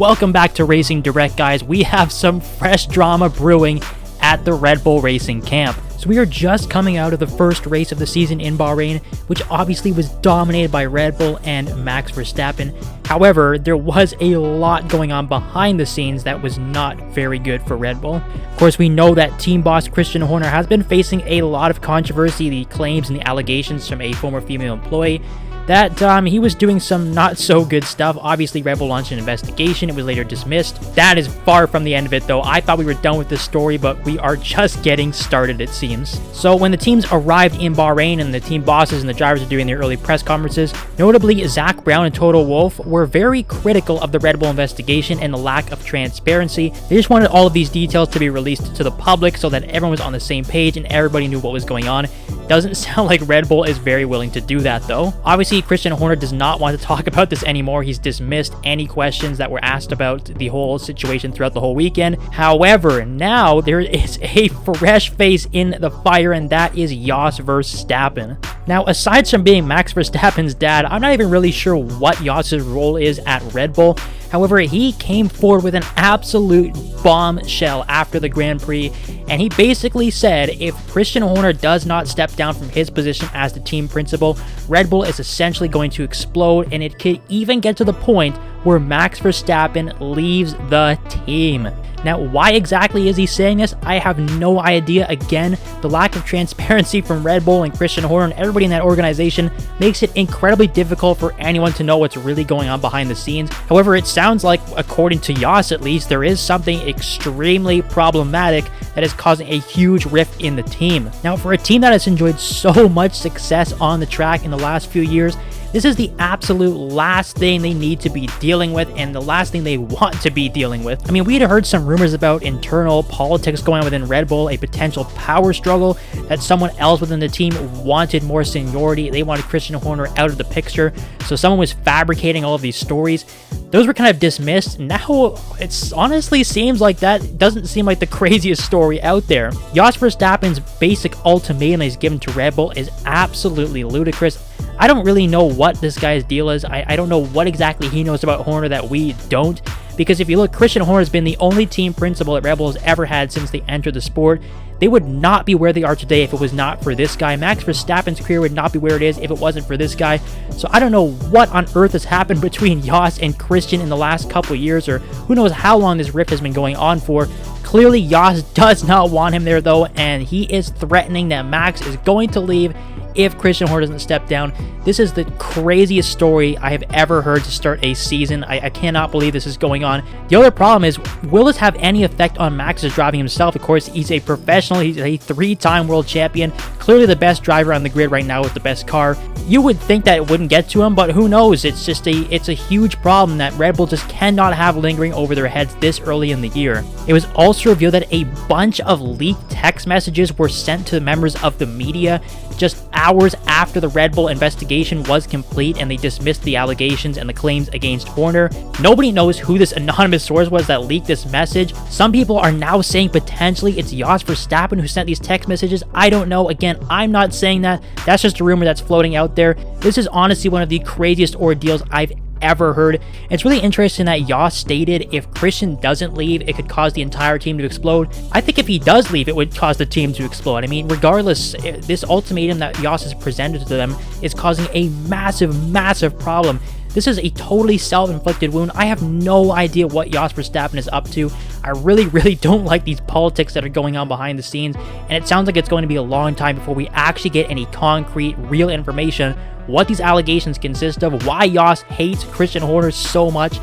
Welcome back to Racing Direct, guys. We have some fresh drama brewing at the Red Bull Racing camp. So we are just coming out of the first race of the season in Bahrain, which obviously was dominated by Red Bull and Max Verstappen. However, there was a lot going on behind the scenes that was not very good for Red Bull. Of course, we know that team boss Christian Horner has been facing a lot of controversy, the claims and the allegations from a former female employee that he was doing some not so good stuff. Obviously, Red Bull launched an investigation. It was later dismissed. That is far from the end of it, though. I thought we were done with this story, but we are just getting started, it seems. So when the teams arrived in Bahrain and the team bosses and the drivers are doing their early press conferences, notably Zach Brown and Toto Wolff were very critical of the Red Bull investigation and the lack of transparency. They just wanted all of these details to be released to the public so that everyone was on the same page and everybody knew what was going on. Doesn't sound like Red Bull is very willing to do that, though. Obviously, Christian Horner does not want to talk about this anymore. He's dismissed any questions that were asked about the whole situation throughout the whole weekend. However, now there is a fresh face in the fire, and that is Jos Verstappen. Now, aside from being Max Verstappen's dad, I'm not even really sure what Jos's role is at Red Bull. However, he came forward with an absolute bombshell after the Grand Prix, and he basically said if Christian Horner does not step down from his position as the team principal, Red Bull is essentially going to explode, and it could even get to the point where Max Verstappen leaves the team. Now, why exactly is he saying this? I have no idea. Again, the lack of transparency from Red Bull and Christian Horner and everybody in that organization makes it incredibly difficult for anyone to know what's really going on behind the scenes. However, it sounds like, according to Jos at least, there is something extremely problematic that is causing a huge rift in the team. Now, for a team that has enjoyed so much success on the track in the last few years, this is the absolute last thing they need to be dealing with and the last thing they want to be dealing with. I mean, we had heard some rumors about internal politics going on within Red Bull, a potential power struggle, that someone else within the team wanted more seniority. They wanted Christian Horner out of the picture, so someone was fabricating all of these stories. Those were kind of dismissed. Now, it honestly seems like that doesn't seem like the craziest story out there. Jos Verstappen's basic ultimatum he's given to Red Bull is absolutely ludicrous. I don't really know what this guy's deal is. I don't know what exactly he knows about Horner that we don't. Because if you look, Christian Horner has been the only team principal that Red Bull has ever had since they entered the sport. They would not be where they are today if it was not for this guy. Max Verstappen's career would not be where it is if it wasn't for this guy. So I don't know what on earth has happened between Jos and Christian in the last couple of years, or who knows how long this rift has been going on for. Clearly, Jos does not want him there, though, and he is threatening that Max is going to leave if Christian Horner doesn't step down. This is the craziest story I have ever heard to start a season. I cannot believe this is going on. The other problem is, will this have any effect on Max's driving himself? Of course, he's a professional. He's a three-time world champion. Clearly the best driver on the grid right now with the best car. You would think that it wouldn't get to him, but who knows? It's a huge problem that Red Bull just cannot have lingering over their heads this early in the year. It was also revealed that a bunch of leaked text messages were sent to the members of the media just hours after the Red Bull investigation was complete and they dismissed the allegations and the claims against Horner. Nobody knows who this anonymous source was that leaked this message. Some people are now saying potentially it's Jos Verstappen who sent these text messages. I don't know. Again, I'm not saying that. That's just a rumor that's floating out there. This is honestly one of the craziest ordeals I've ever heard. It's really interesting that Jos stated if Christian doesn't leave, it could cause the entire team to explode. I think if he does leave, it would cause the team to explode. I mean, regardless, this ultimatum that Jos has presented to them is causing a massive problem. This is a totally self-inflicted wound. I have no idea what Jos Verstappen is up to. I really don't like these politics that are going on behind the scenes, and it sounds like it's going to be a long time before we actually get any concrete, real information what these allegations consist of, why Jos hates Christian Horner so much.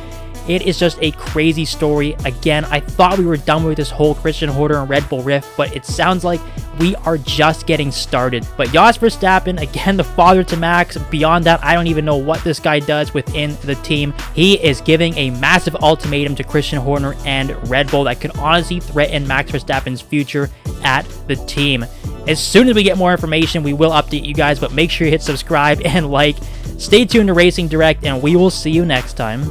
It is just a crazy story. Again, I thought we were done with this whole Christian Horner and Red Bull rift, but it sounds like we are just getting started. But Jos Verstappen, again, the father to Max. Beyond that, I don't even know what this guy does within the team. He is giving a massive ultimatum to Christian Horner and Red Bull that could honestly threaten Max Verstappen's future at the team. As soon as we get more information, we will update you guys, but make sure you hit subscribe and like. Stay tuned to Racing Direct, and we will see you next time.